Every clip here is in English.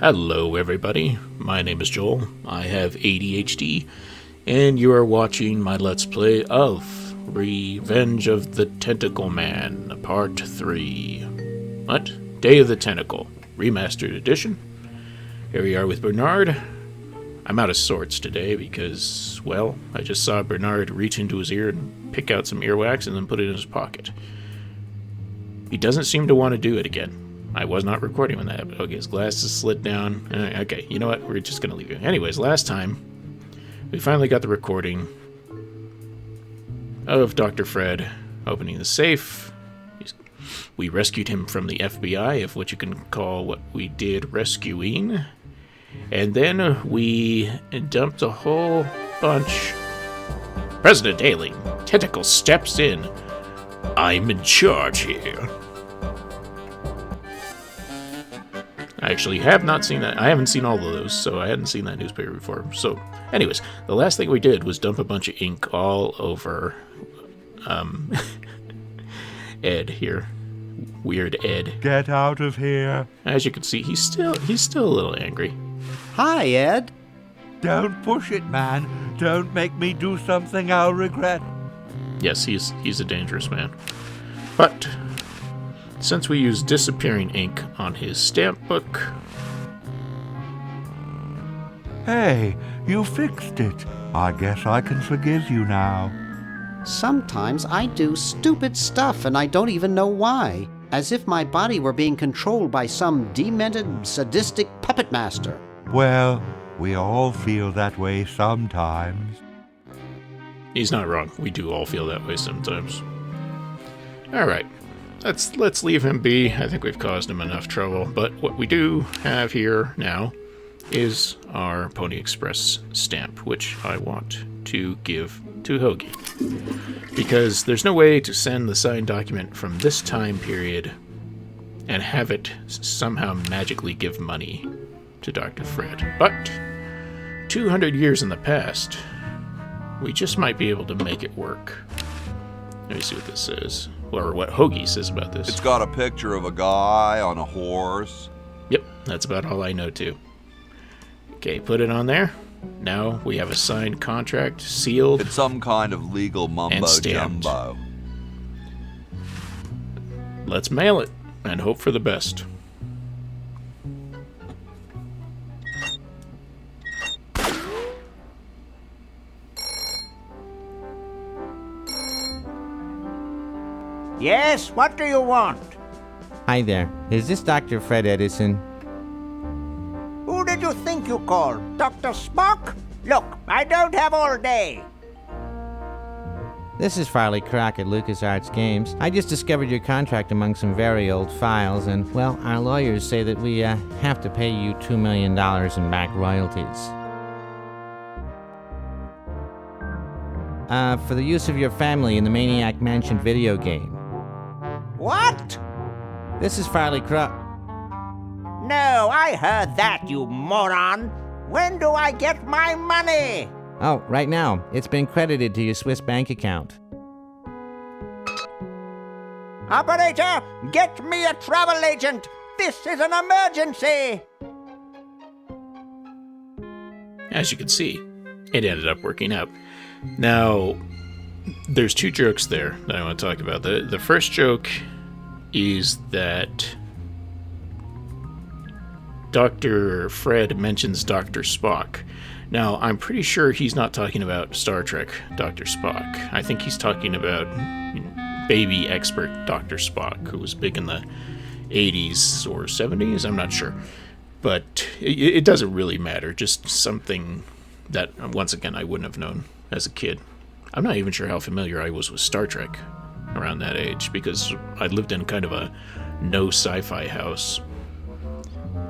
Hello everybody, my name is Joel, I have ADHD, and you are watching my Let's Play of Revenge of the Tentacle Man, Part 3. What? Day of the Tentacle, Remastered Edition. Here we are with Bernard. I'm out of sorts today because, well, I just saw Bernard reach into his ear and pick out some earwax and then put it in his pocket. He doesn't seem to want to do it again. I was not recording when that happened. Okay, his glasses slid down. Okay, you know what? We're just going to leave it. Anyways, last time, we finally got the recording of Dr. Fred opening the safe. We rescued him from the FBI, of what you can call what we did rescuing. And then we dumped a whole bunch. President Haley, Tentacle steps in. I'm in charge here. I actually have not seen that. I haven't seen all of those, so I hadn't seen that newspaper before. So, anyways, the last thing we did was dump a bunch of ink all over Ed here. Weird Ed. Get out of here. As you can see, he's still a little angry. Hi, Ed. Don't push it, man. Don't make me do something I'll regret. Yes, he's a dangerous man. But since we used disappearing ink on his stamp book... Hey, you fixed it. I guess I can forgive you now. Sometimes I do stupid stuff and I don't even know why. As if my body were being controlled by some demented, sadistic puppet master. Well, we all feel that way sometimes. He's not wrong. We do all feel that way sometimes. Alright. Let's leave him be. I think we've caused him enough trouble. But what we do have here now is our Pony Express stamp, which I want to give to Hoagie. Because there's no way to send the signed document from this time period and have it somehow magically give money to Dr. Fred. But 200 years in the past, we just might be able to make it work. Let me see what this says. Or what Hoagie says about this. It's got a picture of a guy on a horse. Yep, that's about all I know too. Okay, put it on there. Now we have a signed contract, sealed. It's some kind of legal mumbo jumbo. Let's mail it and hope for the best. Yes, what do you want? Hi there. Is this Dr. Fred Edison? Who did you think you called? Dr. Spock? Look, I don't have all day. This is Farley Crock at LucasArts Games. I just discovered your contract among some very old files, and, well, our lawyers say that we have to pay you $2 million in back royalties. For the use of your family in the Maniac Mansion video game. What? This is Farley Crock. No, I heard that, you moron. When do I get my money? Oh, right now. It's been credited to your Swiss bank account. Operator, get me a travel agent. This is an emergency. As you can see, it ended up working out. Now, there's two jokes there that I want to talk about. The first joke is that Dr. Fred mentions Dr. Spock. Now, I'm pretty sure he's not talking about Star Trek Dr. Spock. I think he's talking about baby expert Dr. Spock, who was big in the 80s or 70s, I'm not sure. But it doesn't really matter, just something that, once again, I wouldn't have known as a kid. I'm not even sure how familiar I was with Star Trek around that age, because I lived in kind of a no sci-fi house.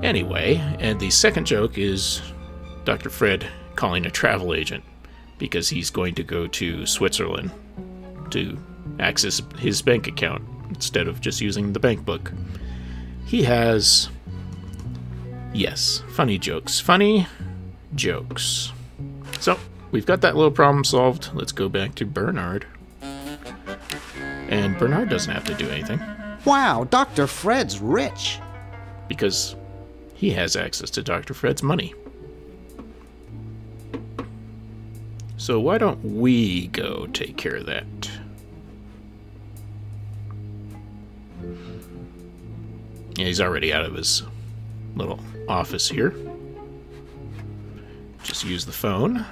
Anyway, and the second joke is Dr. Fred calling a travel agent because he's going to go to Switzerland to access his bank account instead of just using the bank book. He has, yes, funny jokes. Funny jokes. So, we've got that little problem solved. Let's go back to Bernard. And Bernard doesn't have to do anything. Wow, Dr. Fred's rich. Because he has access to Dr. Fred's money. So why don't we go take care of that? Yeah, he's already out of his little office here. Just use the phone.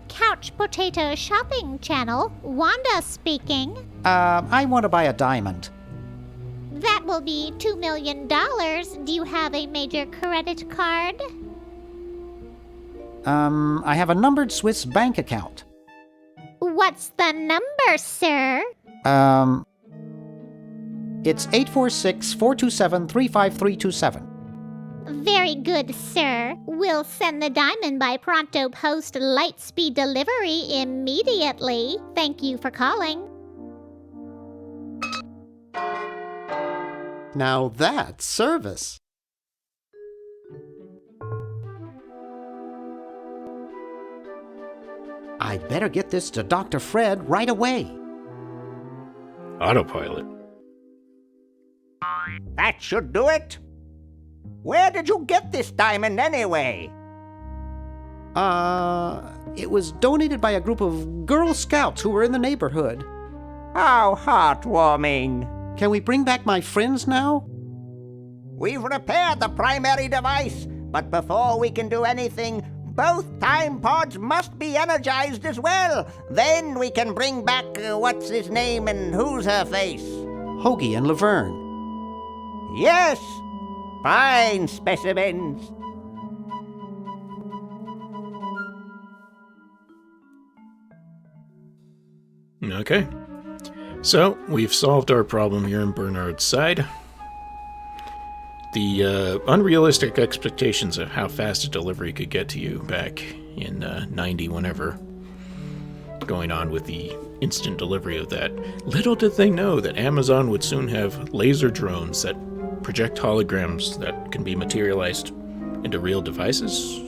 Couch Potato Shopping Channel, Wanda speaking. I want to buy a diamond. That will be $2 million. Do you have a major credit card? I have a numbered Swiss bank account. What's the number, sir? It's 846-427-35327. Very good, sir. We'll send the diamond by Pronto Post Lightspeed Delivery immediately. Thank you for calling. Now that's service. I'd better get this to Dr. Fred right away. Autopilot. That should do it. Where did you get this diamond anyway? It was donated by a group of Girl Scouts who were in the neighborhood. How heartwarming. Can we bring back my friends now? We've repaired the primary device, but before we can do anything, both time pods must be energized as well. Then we can bring back what's his name and who's her face. Hoagie and Laverne. Yes, fine specimens. Okay. So, we've solved our problem here on Bernard's side. The unrealistic expectations of how fast a delivery could get to you back in 90 whenever, going on with the instant delivery of that. Little did they know that Amazon would soon have laser drones that project holograms that can be materialized into real devices.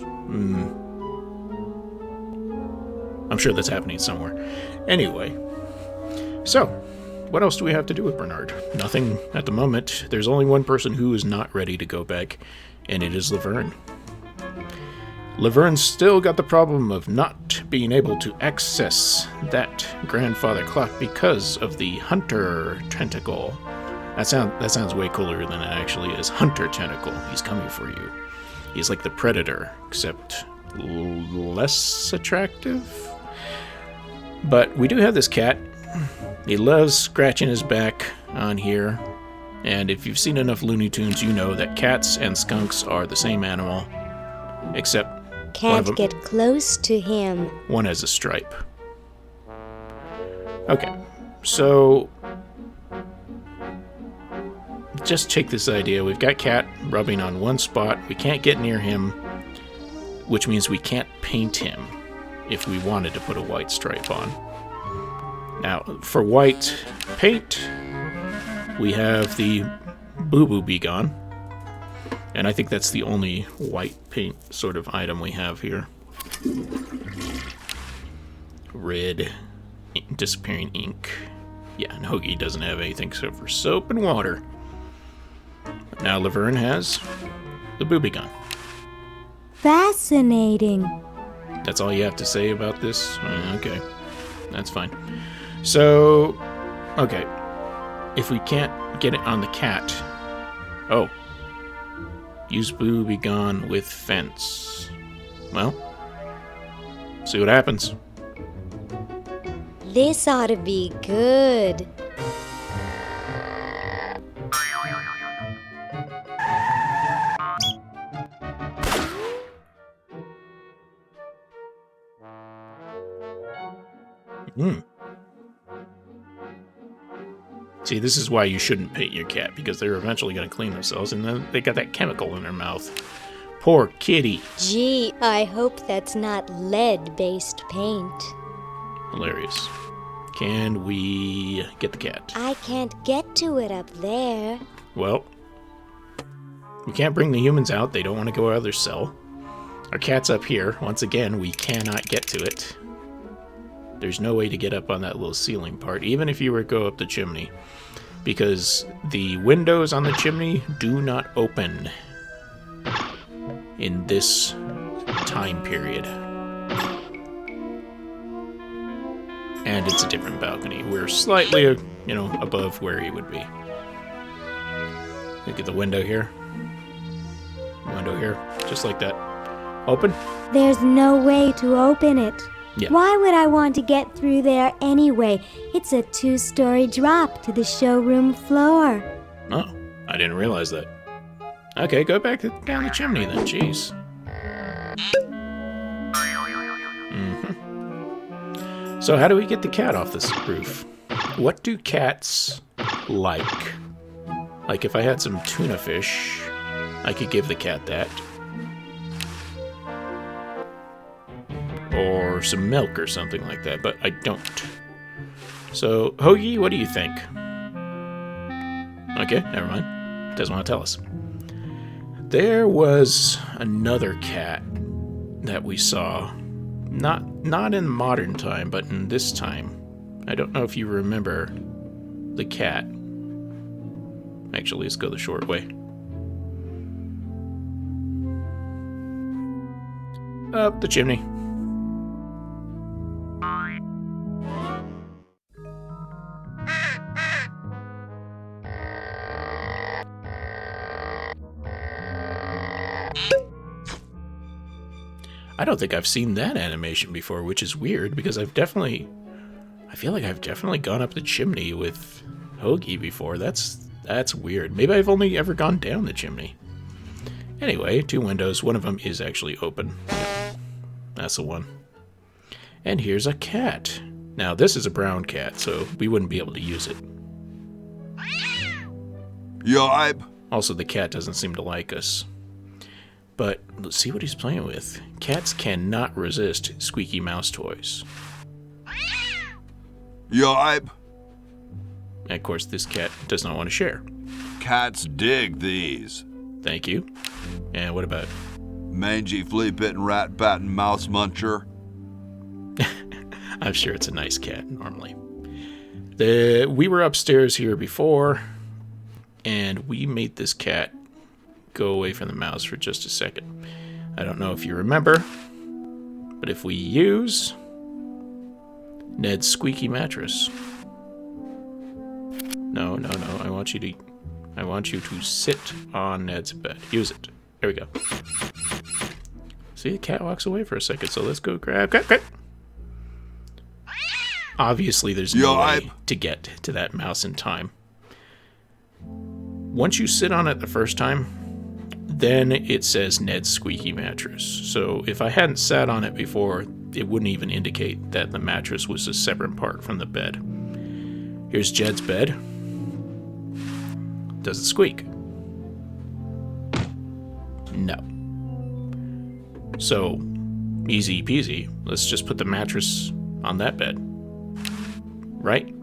I'm sure that's happening somewhere. Anyway, so what else do we have to do with Bernard? Nothing at the moment. There's only one person who is not ready to go back, and it is Laverne. Laverne's still got the problem of not being able to access that grandfather clock because of the Hunter Tentacle. That sounds way cooler than it actually is. Hunter Tentacle. He's coming for you. He's like the Predator, except less attractive. But we do have this cat. He loves scratching his back on here. And if you've seen enough Looney Tunes, you know that cats and skunks are the same animal, except can't get close to him. One has a stripe. Okay, so just take this idea. We've got Cat rubbing on one spot. We can't get near him, which means we can't paint him if we wanted to put a white stripe on. Now, for white paint, we have the Boo Boo Be Gone. And I think that's the only white paint sort of item we have here. Red, disappearing ink. Yeah, and Hoagie doesn't have anything except for soap and water. Now Laverne has the Boo Be Gone. Fascinating. That's all you have to say about this? Okay, that's fine. So, okay, if we can't get it on the cat, use Boo Be Gone with fence. Well, see what happens. This ought to be good. See, this is why you shouldn't paint your cat, because they're eventually going to clean themselves, and then they got that chemical in their mouth. Poor kitty. Gee, I hope that's not lead-based paint. Hilarious. Can we get the cat? I can't get to it up there. Well, we can't bring the humans out. They don't want to go out of their cell. Our cat's up here. Once again, we cannot get to it. There's no way to get up on that little ceiling part, even if you were to go up the chimney. because the windows on the chimney do not open in this time period. And it's a different balcony. We're slightly, above where he would be. Look at the window here. Window here. Just like that. Open? There's no way to open it. Yeah. Why would I want to get through there anyway? It's a 2-story drop to the showroom floor. Oh, I didn't realize that. Okay, go back down the chimney then, jeez. So how do we get the cat off this roof? What do cats like? Like if I had some tuna fish, I could give the cat that. Or some milk or something like that, but I don't. So, Hoagie, what do you think? Okay, never mind. Doesn't want to tell us. There was another cat that we saw. Not in modern time, but in this time. I don't know if you remember the cat. Actually, let's go the short way. Up the chimney. I don't think I've seen that animation before, which is weird because I feel like I've definitely gone up the chimney with Hoagie before. That's weird. Maybe I've only ever gone down the chimney. Anyway, 2 windows. One of them is actually open. That's the one. And here's a cat. Now, this is a brown cat, so we wouldn't be able to use it. Yipe. Also, the cat doesn't seem to like us. But let's see what he's playing with. Cats cannot resist squeaky mouse toys. Yipe. And of course, this cat does not want to share. Cats dig these. Thank you. And what about mangy, flea-bitten, rat-batting mouse muncher? I'm sure it's a nice cat, normally. We were upstairs here before, and we made this cat go away from the mouse for just a second. I don't know if you remember, but if we use Ned's squeaky mattress. No, I want you to sit on Ned's bed. Use it. There we go. See, the cat walks away for a second, so let's go grab. Obviously, there's no way to get to that mouse in time. Once you sit on it the first time, then it says Ned's squeaky mattress. So if I hadn't sat on it before, it wouldn't even indicate that the mattress was a separate part from the bed. Here's Jed's bed. Does it squeak? No. So, easy peasy. Let's just put the mattress on that bed. Right?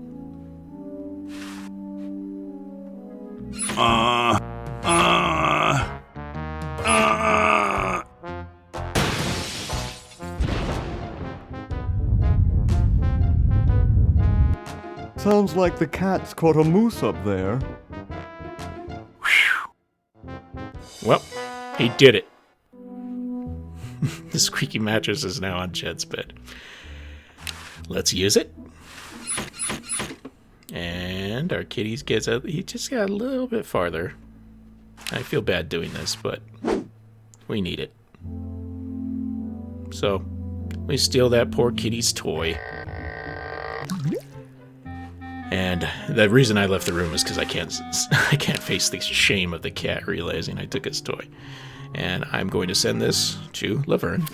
Sounds like the cat's caught a moose up there. Well, he did it. The squeaky mattress is now on Jed's bed. Let's use it. And our kitty gets out. He just got a little bit farther. I feel bad doing this, but we need it. So, we steal that poor kitty's toy. And the reason I left the room is because I can't face the shame of the cat realizing I took his toy. And I'm going to send this to Laverne.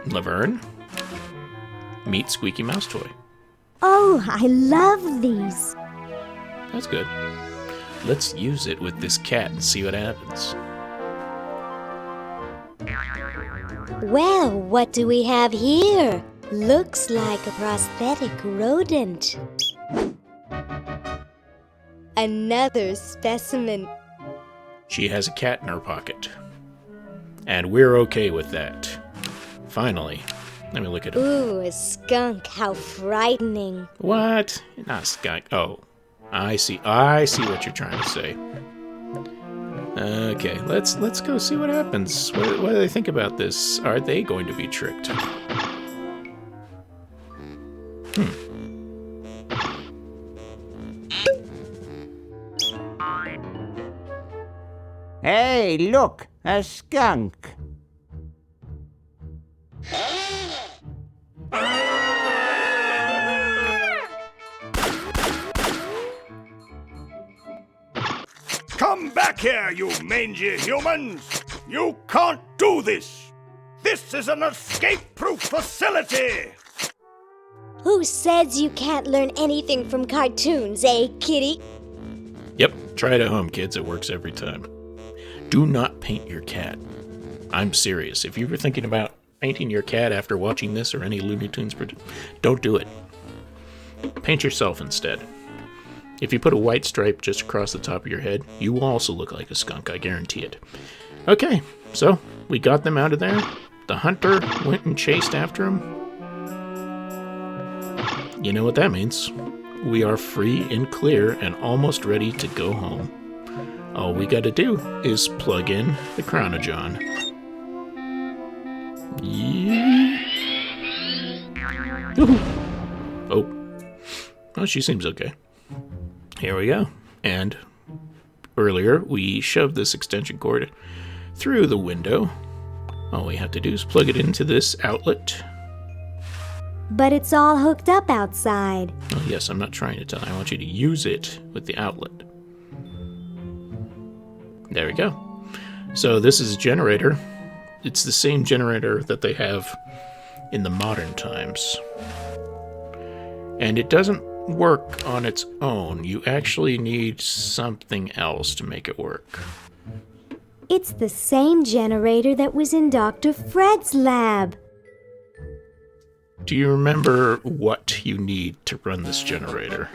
Laverne, meet Squeaky Mouse Toy. Oh, I love these. That's good. Let's use it with this cat and see what happens. Well, what do we have here? Looks like a prosthetic rodent. Another specimen. She has a cat in her pocket. And we're okay with that. Finally, Let me look at him. Ooh, a skunk. How frightening. What? Not a skunk. Oh, I see. I see what you're trying to say. Okay, let's go see what happens. What do they think about this? Are they going to be tricked? Hey, look, a skunk. Come back here, you mangy humans! You can't do this! This is an escape-proof facility! Who says you can't learn anything from cartoons, eh, kitty? Yep, try it at home, kids. It works every time. Do not paint your cat. I'm serious. If you were thinking about painting your cat after watching this or any Looney Tunes, don't do it. Paint yourself instead. If you put a white stripe just across the top of your head, you will also look like a skunk, I guarantee it. Okay, so we got them out of there. The hunter went and chased after him. You know what that means. We are free and clear and almost ready to go home. All we gotta do is plug in the Chronojon. Yeah. Oh, she seems okay. Here we go. And earlier, we shoved this extension cord through the window. All we have to do is plug it into this outlet. But it's all hooked up outside. Oh, yes, I'm not trying to tell. I want you to use it with the outlet. There we go. So this is a generator. It's the same generator that they have in the modern times. And it doesn't work on its own. You actually need something else to make it work. It's the same generator that was in Dr. Fred's lab. Do you remember what you need to run this generator?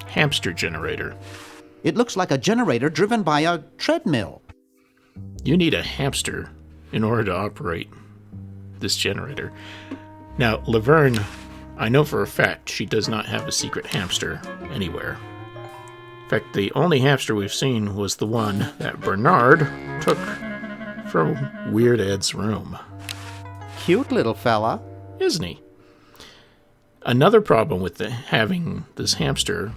Hamster generator. It looks like a generator driven by a treadmill. You need a hamster in order to operate this generator. Now, Laverne, I know for a fact she does not have a secret hamster anywhere. In fact, the only hamster we've seen was the one that Bernard took from Weird Ed's room. Cute little fella. Isn't he? Another problem with having this hamster,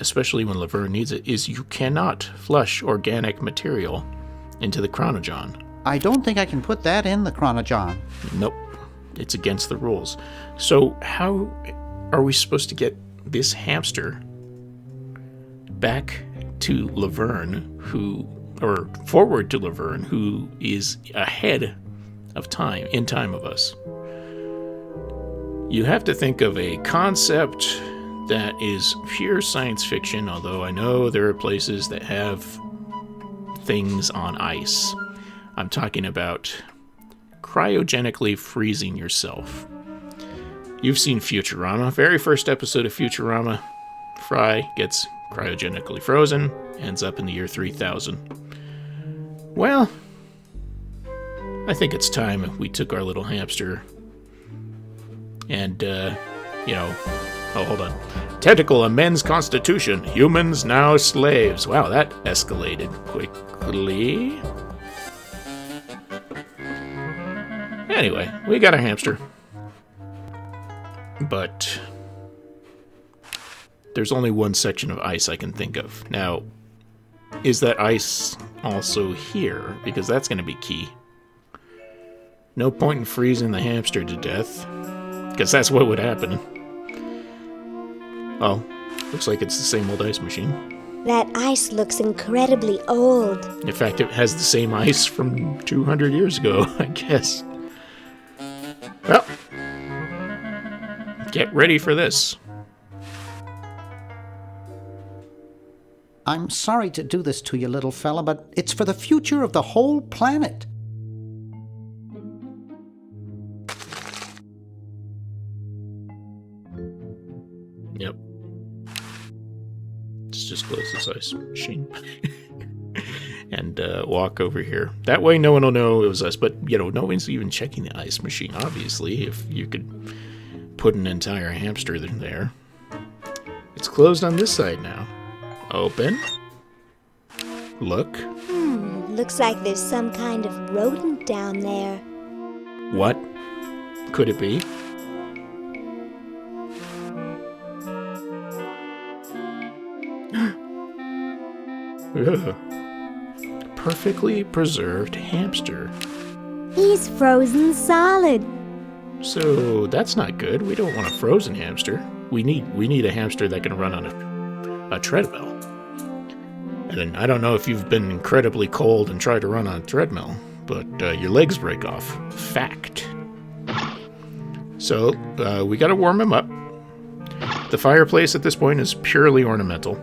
especially when Laverne needs it, is you cannot flush organic material into the Chronojon. I don't think I can put that in the Chronojon. Nope. It's against the rules. So how are we supposed to get this hamster back to Laverne, or forward to Laverne, who is ahead of time, in time of us? You have to think of a concept that is pure science fiction, although I know there are places that have things on ice. I'm talking about cryogenically freezing yourself. You've seen Futurama. Very first episode of Futurama, Fry gets cryogenically frozen, ends up in the year 3000. Well, I think it's time we took our little hamster and, oh, hold on. Tentacle amends constitution. Humans now slaves. Wow, that escalated quickly. Anyway, we got a hamster. But there's only one section of ice I can think of. Now, is that ice also here? Because that's going to be key. No point in freezing the hamster to death, because that's what would happen. Oh, looks like it's the same old ice machine. That ice looks incredibly old. In fact, it has the same ice from 200 years ago, I guess. Well, get ready for this. I'm sorry to do this to you, little fella, but it's for the future of the whole planet. Yep. Let's just close this ice machine. And and walk over here. That way no one will know it was us, but, no one's even checking the ice machine, obviously, if you could put an entire hamster in there. It's closed on this side now. Open. Look. Looks like there's some kind of rodent down there. What could it be? Ugh. Perfectly preserved hamster. He's frozen solid. So that's not good. We don't want a frozen hamster. We need a hamster that can run on a treadmill. And I don't know if you've been incredibly cold and tried to run on a treadmill, but your legs break off. Fact. So we got to warm him up. The fireplace at this point is purely ornamental,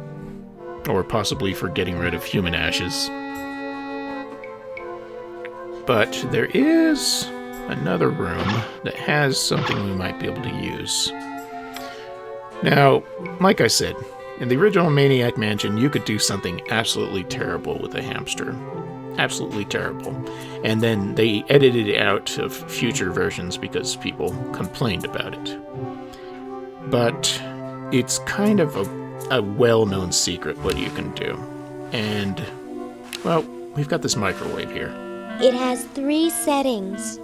or possibly for getting rid of human ashes. But there is another room that has something we might be able to use. Now, like I said, in the original Maniac Mansion, you could do something absolutely terrible with a hamster. Absolutely terrible. And then they edited it out of future versions because people complained about it. But it's kind of a well-known secret what you can do. And, well, we've got this microwave here. It has 3 settings: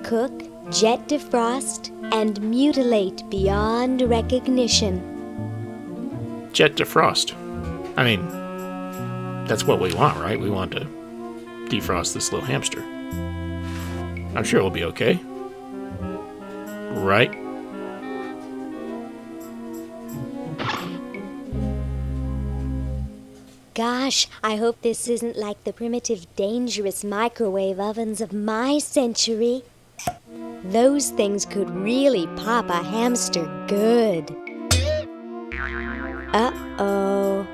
cook, jet defrost, and mutilate beyond recognition. Jet defrost. I mean, that's what we want, right? We want to defrost this little hamster. I'm sure it'll be okay. Right? Gosh, I hope this isn't like the primitive, dangerous microwave ovens of my century. Those things could really pop a hamster good. Uh-oh.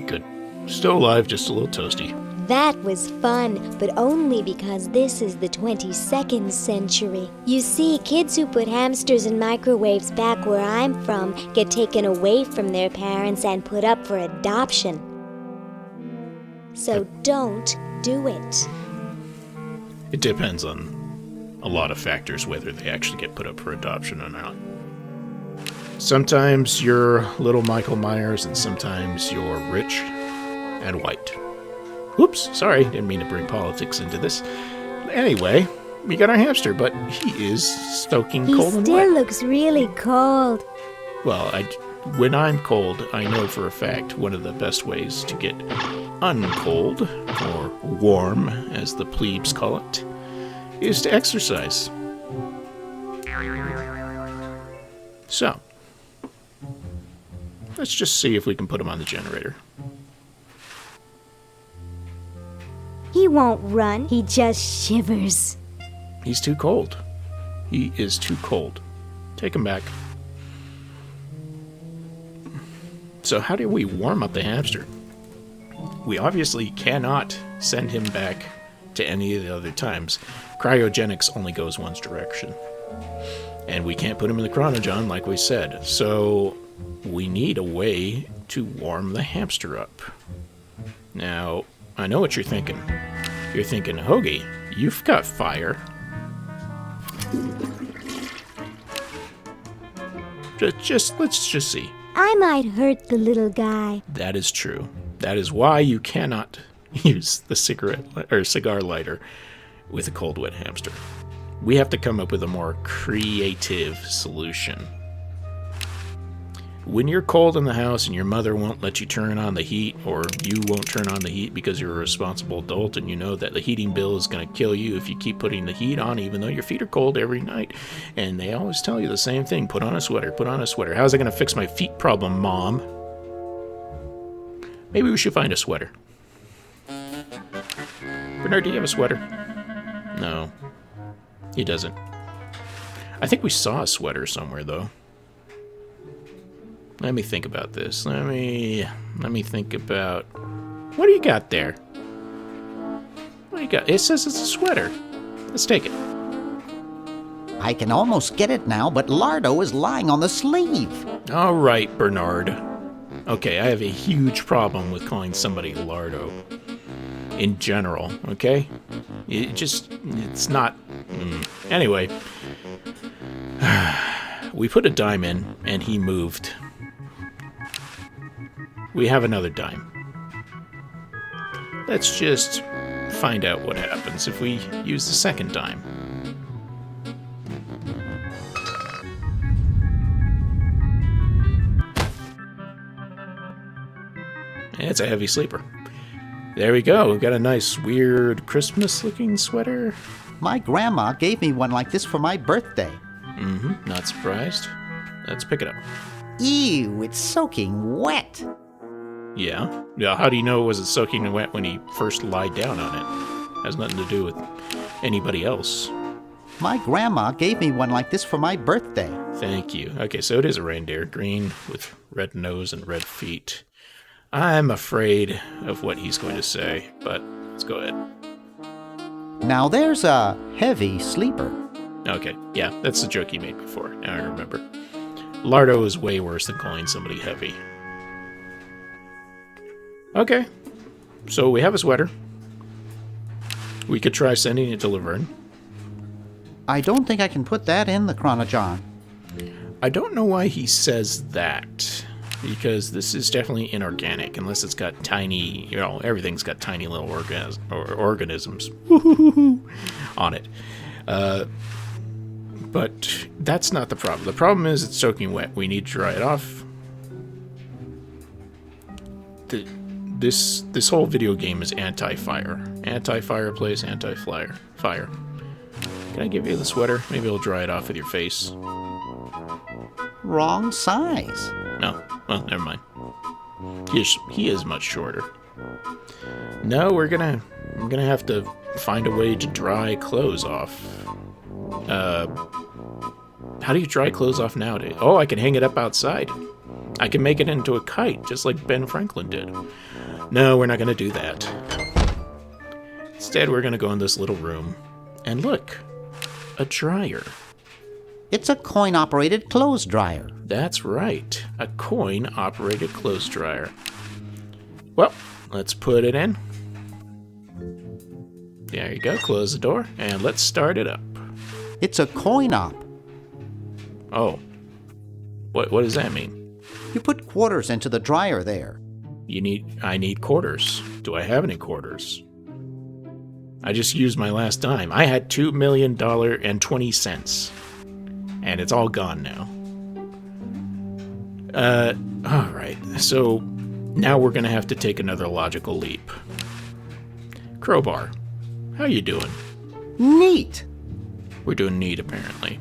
Good. Still alive, just a little toasty. That was fun, but only because this is the 22nd century. You see, kids who put hamsters in microwaves back where I'm from get taken away from their parents and put up for adoption. So don't do it. It depends on a lot of factors whether they actually get put up for adoption or not. Sometimes you're little Michael Myers and sometimes you're rich and white. Oops, sorry, didn't mean to bring politics into this. Anyway, we got our hamster, but he is stoking cold and He wet. still looks really cold. Well, when I'm cold, I know for a fact one of the best ways to get uncold, or warm, as the plebes call it, is to exercise. So, let's just see if we can put him on the generator. He won't run, he just shivers. He's too cold. He is too cold. Take him back. So how do we warm up the hamster? We obviously cannot send him back to any of the other times. Cryogenics only goes one direction. And we can't put him in the chronogen like we said. So we need a way to warm the hamster up. Now, I know what you're thinking. You're thinking, Hoagie, you've got fire. Let's just see. I might hurt the little guy. That is true. That is why you cannot use the cigar lighter with a cold, wet hamster. We have to come up with a more creative solution. When you're cold in the house and your mother won't let you turn on the heat, or you won't turn on the heat because you're a responsible adult and you know that the heating bill is going to kill you if you keep putting the heat on even though your feet are cold every night, and they always tell you the same thing, put on a sweater, put on a sweater. How's it going to fix my feet problem, Mom? Maybe we should find a sweater. Bernard, do you have a sweater? No, he doesn't. I think we saw a sweater somewhere, though. Let me think about this. Let me think about... What do you got there? What do you got? It says it's a sweater. Let's take it. I can almost get it now, but Lardo is lying on the sleeve. All right, Bernard. Okay, I have a huge problem with calling somebody Lardo. In general, okay? It's not... Anyway. We put a dime in, and he moved. We have another dime. Let's just find out what happens if we use the second dime. It's a heavy sleeper. There we go. We've got a nice, weird, Christmas-looking sweater. My grandma gave me one like this for my birthday. Not surprised. Let's pick it up. Ew, it's soaking wet. Yeah? Yeah, how do you know it was soaking wet when he first lied down on it? Has nothing to do with anybody else. My grandma gave me one like this for my birthday. Thank you. Okay, so it is a reindeer. Green with red nose and red feet. I'm afraid of what he's going to say, but let's go ahead. Now there's a heavy sleeper. Okay, yeah, that's the joke he made before. Now I remember. Lardo is way worse than calling somebody heavy. Okay, so we have a sweater. We could try sending it to Laverne. I don't think I can put that in the Chronojon. I don't know why he says that, because this is definitely inorganic, unless it's got tiny, everything's got tiny little organisms on it. But that's not the problem. The problem is it's soaking wet. We need to dry it off. This whole video game is anti-fire. Anti-fireplace, anti-fire. Fire. Can I give you the sweater? Maybe it'll dry it off with your face. Wrong size. No. Well, never mind. He is much shorter. No, we're gonna have to find a way to dry clothes off. How do you dry clothes off nowadays? Oh, I can hang it up outside. I can make it into a kite, just like Ben Franklin did. No, we're not gonna do that. Instead, we're gonna go in this little room, and look, a dryer. It's a coin-operated clothes dryer. That's right, a coin-operated clothes dryer. Well, let's put it in. There you go, close the door, and let's start it up. It's a coin-op. Oh. What does that mean? You put quarters into the dryer there. I need quarters. Do I have any quarters? I just used my last dime. I had $2 million and 20 cents. And it's all gone now. Alright. So, now we're gonna have to take another logical leap. Crowbar. How you doing? Neat. We're doing neat, apparently.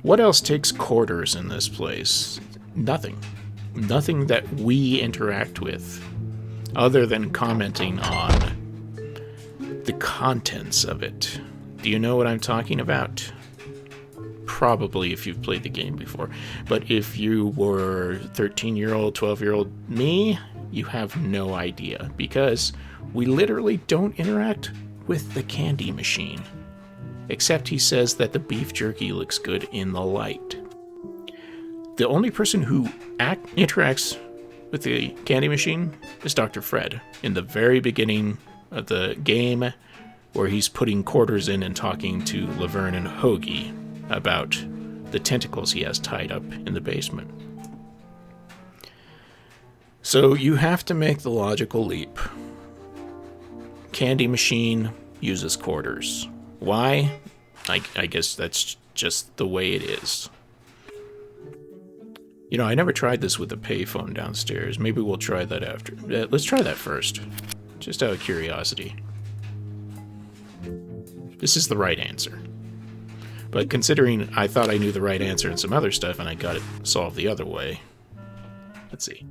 What else takes quarters in this place? Nothing. Nothing that we interact with, other than commenting on the contents of it. Do you know what I'm talking about? Probably if you've played the game before. But if you were 13-year-old, 12-year-old me, you have no idea. Because we literally don't interact with the candy machine. Except he says that the beef jerky looks good in the light. The only person who interacts with the candy machine is Dr. Fred in the very beginning of the game, where he's putting quarters in and talking to Laverne and Hoagie about the tentacles he has tied up in the basement. So you have to make the logical leap. Candy machine uses quarters. Why? I guess that's just the way it is. You know, I never tried this with a payphone downstairs. Maybe we'll try that after. Let's try that first. Just out of curiosity. This is the right answer. But considering I thought I knew the right answer in some other stuff and I got it solved the other way. Let's see.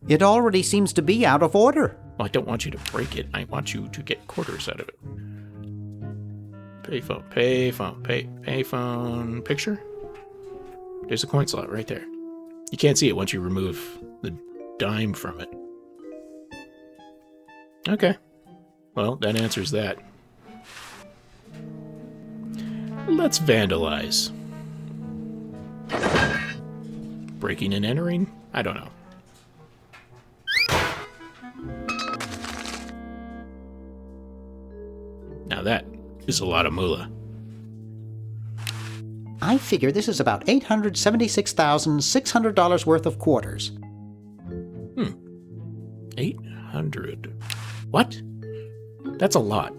It already seems to be out of order. Well, I don't want you to break it. I want you to get quarters out of it. Payphone, picture? There's a coin slot right there. You can't see it once you remove the dime from it. Okay. Well, that answers that. Let's vandalize. Breaking and entering? I don't know. Now that is a lot of moolah. I figure this is about $876,600 worth of quarters. 800. What? That's a lot.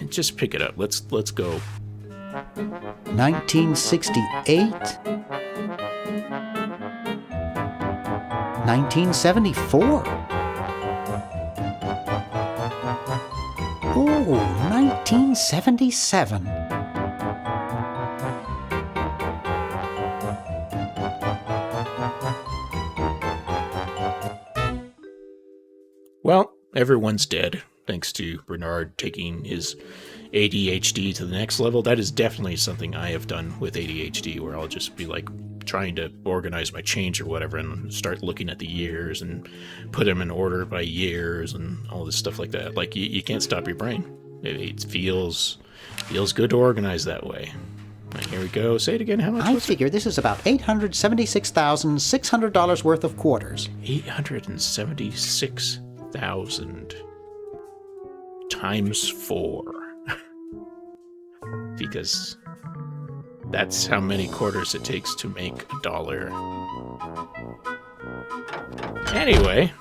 Just pick it up. Let's go. 1968? 1974? Oh, 1977. Well, everyone's dead, thanks to Bernard taking his ADHD to the next level. That is definitely something I have done with ADHD, where I'll just be like trying to organize my change or whatever and start looking at the years and put them in order by years and all this stuff like that. Like, you can't stop your brain. It feels good to organize that way. Right, here we go. Say it again. How much? I figure this is about $876,600 worth of quarters. 876,000 times 4. Because that's how many quarters it takes to make $1. Anyway,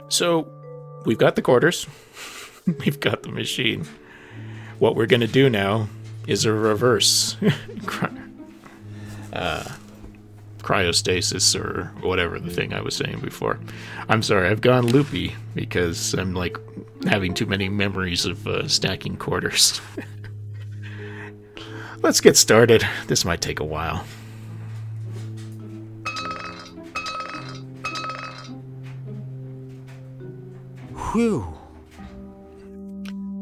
so we've got the quarters. We've got the machine. What we're going to do now is a reverse cryostasis or whatever the thing I was saying before. I'm sorry, I've gone loopy because I'm like having too many memories of stacking quarters. Let's get started. This might take a while. Whew.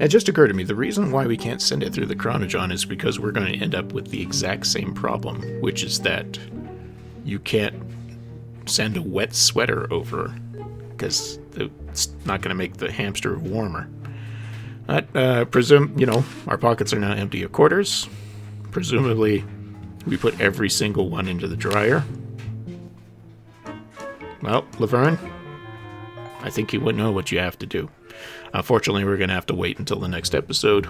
It just occurred to me, the reason why we can't send it through the Chronojohn is because we're going to end up with the exact same problem, which is that you can't send a wet sweater over because it's not going to make the hamster warmer. But our pockets are now empty of quarters. Presumably, we put every single one into the dryer. Well, Laverne, I think you would know what you have to do. Unfortunately, we're going to have to wait until the next episode.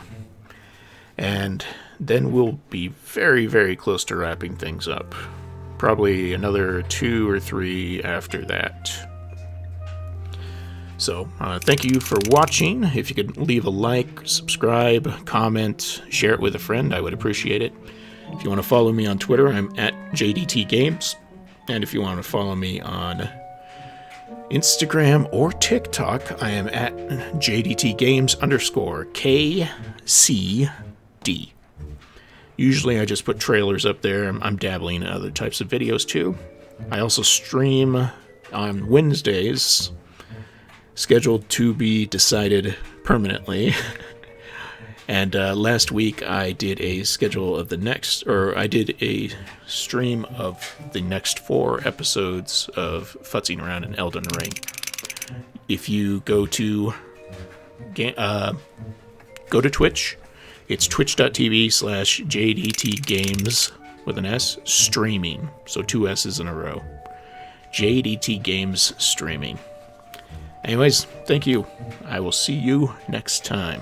And then we'll be very, very close to wrapping things up. Probably another 2 or 3 after that. So, thank you for watching. If you could leave a like, subscribe, comment, share it with a friend, I would appreciate it. If you want to follow me on Twitter, I'm at JDT Games. And if you want to follow me on Instagram or TikTok, I am at JDTGames_KCD. Usually I just put trailers up there. I'm dabbling in other types of videos too. I also stream on Wednesdays, scheduled to be decided permanently. And last week I did a stream of the next 4 episodes of Futzing Around in Elden Ring. If you go to Twitch, it's twitch.tv/JDTGames with an S streaming. So 2 S's in a row. JDT Games streaming. Anyways, thank you. I will see you next time.